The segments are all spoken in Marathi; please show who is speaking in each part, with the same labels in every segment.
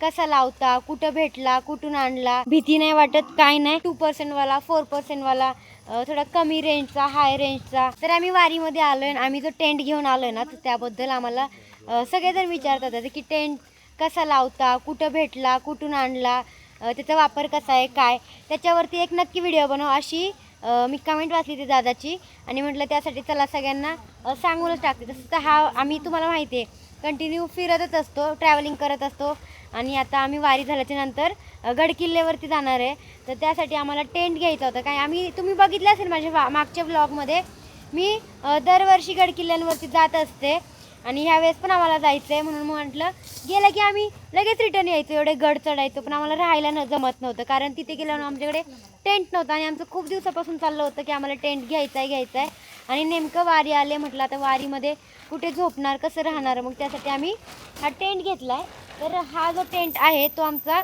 Speaker 1: कसा लावता, कुठं भेटला, कुठून आणला, भीती नाही वाटत, काय नाही. 2% वाला, 4% वाला, थोडा कमी रेंजचा, हाय रेंजचा. तर आम्ही वारीमध्ये आलोय आणि आम्ही जो टेंट घेऊन आलोय ना, तर त्याबद्दल आम्हाला सगळेजण विचारतात की टेंट कसा लावता, कुठं भेटला, कुठून आणला, त्याचा वापर कसा आहे, काय. त्याच्यावरती एक नक्की व्हिडिओ बनव अशी मी कमेंट वाचली ती दादाची आणि म्हटलं त्यासाठी चला सगळ्यांना सांगूनच टाकते. तसं तर हा आम्ही तुम्हाला माहिती आहे कंटिन्यू फिरतच असतो, ट्रॅव्हलिंग करत असतो. आणि आता आम्ही वारी झाल्याच्या नंतर गडकिल्ल्यावरती जाणार आहे. तर त्यासाठी आम्हाला टेंट घ्यायचा होता. काय आम्ही तुम्ही बघितलं असेल माझ्या मागच्या व्लॉगमध्ये मी दरवर्षी गडकिल्ल्यांवरती जात असते आणि ह्यावेळेस पण आम्हाला जायचं आहे. म्हणून म्हटलं गेलं की आम्ही लगेच रिटर्न यायचो. एवढे गड चढायचो पण आम्हाला राहायला जमत नव्हतं, कारण तिथे गेल्यावर आमच्याकडे टेंट नव्हता आणि आमचं खूप दिवसापासून चाललं होतं की आम्हाला टेंट घ्यायचा आहे. आणि नेमकं वारी आले, म्हटलं आता वारीमध्ये कुठे झोपणार, कसं राहणार, मग त्यासाठी आम्ही हा टेंट घेतला आहे. तर हा जो टेंट आहे तो आमचा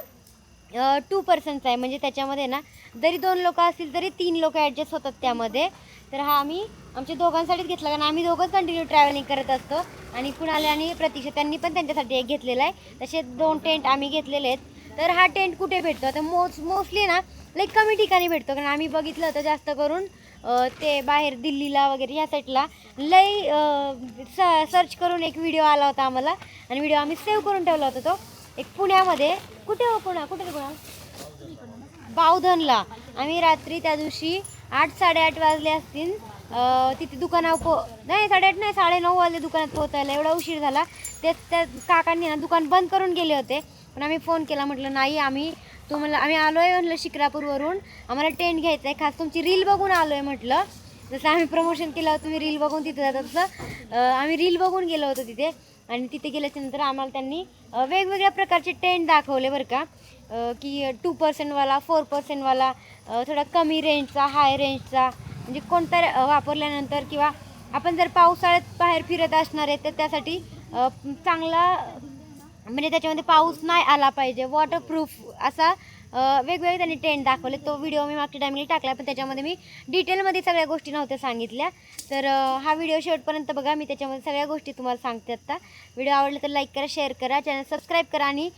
Speaker 1: 2%चा आहे. म्हणजे त्याच्यामध्ये ना जरी 2 लोक असतील तरी 3 लोक ॲडजस्ट होतात त्यामध्ये. तर हा आम्ही आमच्या दोघांसाठीच घेतला, कारण आम्ही दोघंच कंटिन्यू ट्रॅव्हलिंग करत असतो. आणि कुणाला आणि प्रतीक्षा त्यांनी पण त्यांच्यासाठी एक घेतलेला आहे. तसे 2 टेंट आम्ही घेतलेले आहेत. तर हा टेंट कुठे भेटतो तर मोस्टली ना लाईक कमी ठिकाणी भेटतो, कारण आम्ही बघितलं होतं जास्त करून ते बाहेर दिल्लीला वगैरे ह्या साईडला सर्च करून एक व्हिडिओ आला होता आम्हाला आणि व्हिडिओ आम्ही सेव्ह करून ठेवला होता. तो एक पुण्यामध्ये कुठे बावधनला आम्ही रात्री त्या दिवशी 8-8:30 वाजले असतील तिथे दुकानावर नाही 8:30 नाही 9:30 वाजले दुकानात पोहोचायला. एवढा उशीर झाला. त्या काकांनी ना दुकान बंद करून गेले होते. पण आम्ही फोन केला, म्हटलं नाही आम्ही आलो आहे म्हटलं शिक्रापूरवरून, आम्हाला टेंट घ्यायचं आहे, खास तुमची रील बघून आलो आहे म्हटलं. जसं आम्ही प्रमोशन केलं होतं तुम्ही रील बघून तिथे जाता तसं आम्ही रील बघून गेलो होतो तिथे. आणि तिथे गेल्याच्यानंतर आम्हाला त्यांनी वेगवेगळ्या प्रकारचे टेंट दाखवले बरं का, की 2% वाला, 4% वाला, थोडा कमी रेंजचा, हाय रेंजचा. म्हणजे कोणता वापरल्यानंतर किंवा आपण जर पावसाळ्यात बाहेर फिरत असणार आहे तर त्यासाठी चांगला म्हणजे त्याच्यामध्ये पाऊस नाही आला पाहिजे, वॉटरप्रूफ असा वेगवेगळे त्यांनी टेंट दाखवले. तो व्हिडिओ मी मागच्या टायमिंगला टाकला, पण त्याच्यामध्ये मी डिटेलमध्ये सगळ्या गोष्टी नव्हत्या सांगितल्या. तर हा व्हिडिओ शेवटपर्यंत बघा, मी त्याच्यामध्ये सगळ्या गोष्टी तुम्हाला सांगते. आता व्हिडिओ आवडला तर लाईक करा, शेअर करा, चॅनल सबस्क्राईब करा. आणि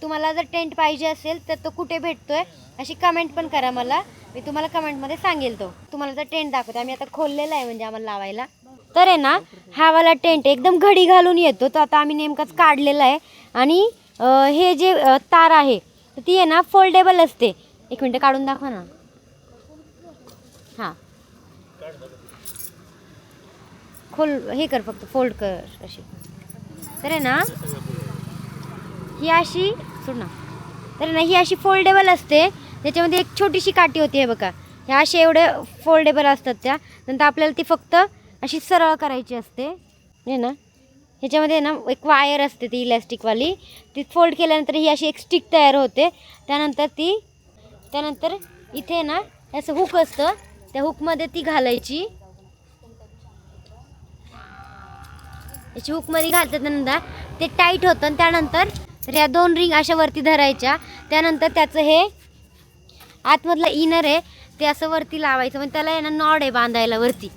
Speaker 1: तुम्हाला जर टेंट पाहिजे असेल तर तो कुठे भेटतो आहे अशी कमेंट पण करा मला, मी तुम्हाला कमेंटमध्ये सांगेल. तो तुम्हाला जर टेंट दाखवते आम्ही आता खोललेला आहे म्हणजे आम्हाला लावायला. तर आहे ना हा वाला टेंट एकदम घडी घालून येतो. तो आता आम्ही नेमकाच काढलेला आहे. आणि हे जे तार आहे तर ती आहे ना फोल्डेबल असते. एक मिनटं काढून दाखवा ना. हां खोल हे कर, फक्त फोल्ड कर अशी. तर आहे ना ही अशी सोड ना. तर ना ही अशी फोल्डेबल असते. त्याच्यामध्ये एक छोटीशी काठी होती हे बघा. ह्या असे एवढे फोल्डेबल असतात त्या. नंतर आपल्याला ती फक्त अशी सरळ करायची असते हे ना. ह्याच्यामध्ये ना एक वायर असते ती इलॅस्टिकवाली, ती फोल्ड केल्यानंतर ही अशी एक स्टिक तयार होते. त्यानंतर इथे ना असं हुक असतं, त्या हुकमध्ये ती घालायची. याची हुकमध्ये घालतात त्यानंतर ते टाईट होतं. आणि त्यानंतर तर ह्या 2 रिंग अशा वरती धरायच्या. त्यानंतर त्याचं हे आतमधलं इनर आहे ते असं वरती लावायचं. म्हणजे त्याला आहे ना नॉड आहे बांधायला वरती.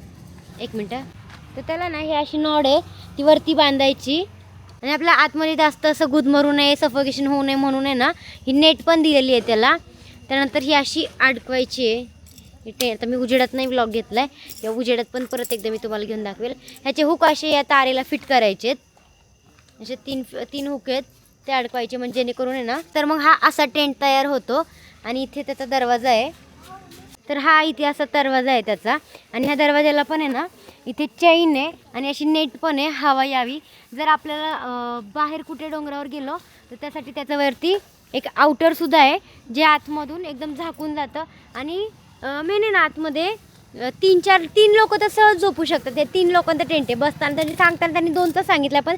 Speaker 1: एक मिनटं. तर त्याला ना ही अशी नॉड आहे ती वरती बांधायची. आणि आपल्या आतमध्ये जास्त असं गुदमरू नये, सफोकेशन होऊ नये म्हणून आहे ना ही नेट पण दिलेली आहे त्याला. त्यानंतर ही अशी अडकवायची आहे. आता मी उजेडात नाही व्लॉग घेतला आहे, या उजेडात पण परत एकदा मी तुम्हाला घेऊन दाखवेल. ह्याचे हुक असे या तारेला फिट करायचे आहेत. असे 3 हुक आहेत ते अडकवायचे म्हणजे जेणेकरून आहे ना. तर मग हा असा टेंट तयार होतो. आणि इथे त्याचा दरवाजा आहे. तर हा इथे असा दरवाजा आहे त्याचा. आणि ह्या दरवाजाला पण आहे ना इथे चैन आहे आणि अशी नेट पण आहे हवा यावी. जर आपल्याला बाहेर कुठे डोंगरावर गेलो तर त्यासाठी त्याच्यावरती एक आउटरसुद्धा आहे जे आतमधून एकदम झाकून जातं. आणि मेन आहे ना आतमध्ये 3 लोक तर सहज झोपू शकतात. ते 3 लोकांचा टेंट आहे. बसताना त्यांनी सांगताना त्यांनी 2चा सांगितलं, पण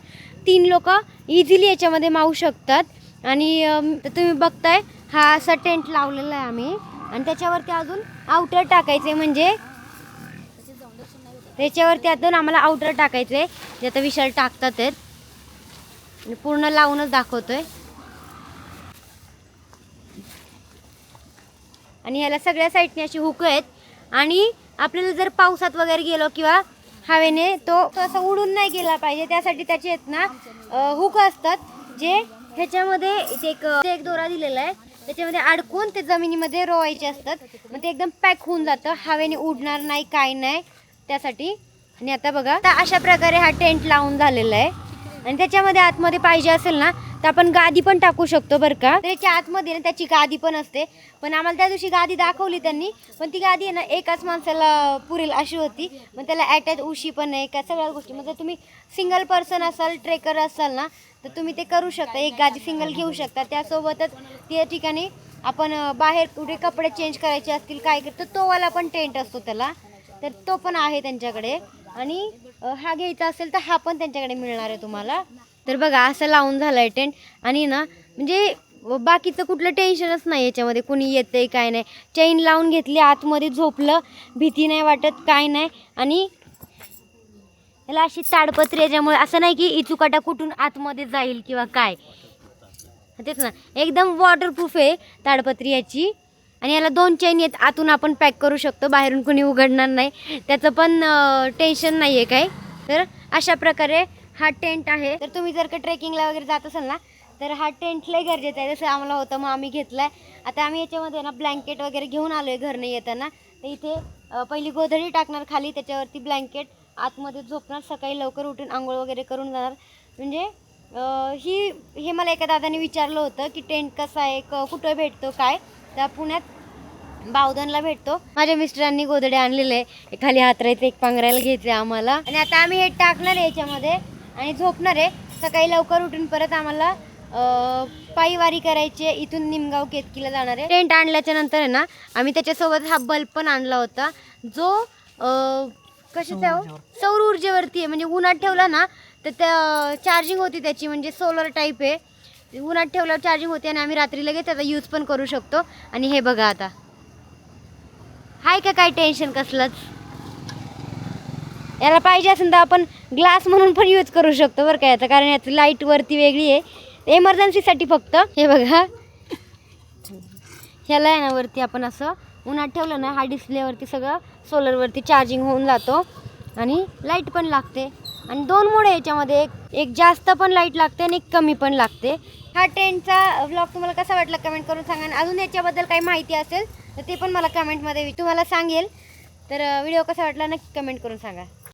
Speaker 1: 3 लोक इझिली याच्यामध्ये मावू शकतात. आणि तुम्ही बघताय हा असा टेंट लावलेला आहे आम्ही. आणि त्याच्यावरती अजून आउटर टाकायचं आहे, म्हणजे त्याच्यावरती अजून आम्हाला आउटर टाकायचं आहे जे आता विशाल टाकतात आहेत. आणि पूर्ण लावूनच दाखवतोय. आणि ह्याला सगळ्या साईडने अशी हुक आहेत. आणि आपल्याला जर पावसात वगैरे गेलो किंवा हवेने तो असं उडून नाही गेला पाहिजे त्यासाठी त्याचे आहेत ना हुक असतात जे ह्याच्यामध्ये इथे एक दोरा दिलेला आहे, त्याच्यामध्ये अडकून ते जमिनीमध्ये रोवायचे असतात. मग ते एकदम पॅक होऊन जातं, हवेने उडणार नाही काय नाही त्यासाठी. आणि आता बघा, आता अशा प्रकारे हा टेंट लावून झालेला आहे. आणि त्याच्यामध्ये आतमध्ये पाहिजे असेल ना तर आपण गादी पण टाकू शकतो बरं का. त्याच्या आतमध्ये ना त्याची गादी पण असते, पण आम्हाला त्या दिवशी गादी दाखवली त्यांनी, पण ती गादी आहे ना एकाच माणसाला पुरेल अशी होती. मग त्याला अटॅच उशी पण आहे का सगळ्या गोष्टी. म्हणजे तुम्ही सिंगल पर्सन असाल, ट्रेकर असाल ना तर तुम्ही ते करू शकता, एक गादी सिंगल घेऊ शकता. त्यासोबतच त्या ठिकाणी आपण बाहेर कुठे कपडे चेंज करायचे असतील काय करतो तो वाला पण टेंट असतो त्याला, तर तो पण आहे त्यांच्याकडे. आणि हा घ्यायचा असेल तर हा पण त्यांच्याकडे मिळणार आहे तुम्हाला. तर बघा असं लावून झालं आहे टेंट. आणि ना म्हणजे बाकीचं कुठलं टेन्शनच नाही याच्यामध्ये, कुणी येतंय काय नाही. चेन लावून घेतली, आतमध्ये झोपलं, भीती नाही वाटत काय नाही. आणि याला अशी ताडपत्री याच्यामुळे असं नाही की इचुकाटा कुठून आतमध्ये जाईल किंवा काय, तेच ना, एकदम वॉटरप्रूफ आहे ताडपत्री याची. आणि याला 2 चेन आहेत, आतून आपण पॅक करू शकतो, बाहेरून कुणी उघडणार नाही, त्याचं पण टेन्शन नाही आहे काय. तर अशा प्रकारे हा टेंट आहे. तर तुम्ही जर का ट्रेकिंगला वगैरे जात असाल ना तर हा टेंट लय गरजेचं आहे. जसं आम्हाला होतं मग आम्ही घेतला आहे. आता आम्ही याच्यामध्ये ना ब्लँकेट वगैरे घेऊन आलो आहे घरनं येताना. तर इथे पहिली गोधडी टाकणार खाली, त्याच्यावरती ब्लँकेट, आतमध्ये झोपणार, सकाळी लवकर उठून आंघोळ वगैरे करून जाणार. म्हणजे हे मला एका दादाने विचारलं होतं की टेंट कसा आहे, कुठं भेटतो काय. तर पुण्यात बावधनला भेटतो. माझ्या मिस्टरांनी गोधडे आणलेले आहे, खाली हातरायचं, एक पांघरायला घ्यायचं आम्हाला. आणि आता आम्ही हे टाकणार आहे याच्यामध्ये आणि झोपणार आहे. सकाळी लवकर उठून परत आम्हाला पायी वारी करायची आहे, इथून निमगाव केतकीला जाणार आहे. टेंट आणल्याच्या नंतर आहे ना आम्ही त्याच्यासोबत हा बल्ब पण आणला होता, जो कशाचा सौर ऊर्जेवरती आहे. म्हणजे उन्हात ठेवला ना तर त्या चार्जिंग होती त्याची, म्हणजे सोलर टाईप आहे. उन्हात ठेवल्यावर चार्जिंग होते आणि आम्ही रात्री लगेच त्याचा यूज पण करू शकतो. आणि हे बघा आता हाय का काय टेन्शन कसलंच. याला पाहिजे असेल तर आपण ग्लास म्हणून पण यूज करू शकतो बरं का याचा, कारण याची लाईट वरती वेगळी आहे, एमर्जन्सीसाठी फक्त. हे बघा, ह्याला आहे ना वरती आपण असं उन्हात ठेवलं ना, हा डिस्प्लेवरती सगळं सोलरवरती चार्जिंग होऊन जातो आणि लाईट पण लागते. आणि 2 मोड आहे याच्यामध्ये, एक जास्त पण लाईट लागते आणि एक कमी पण लागते. हा टेंटचा व्लॉग तुम्हाला कसा वाटला कमेंट करून सांगा. आणि अजून याच्याबद्दल काही माहिती असेल तर ते पण मला कमेंटमध्ये तुम्हाला सांगेल. तर व्हिडिओ कसा वाटला नक्की कमेंट करून सांगा.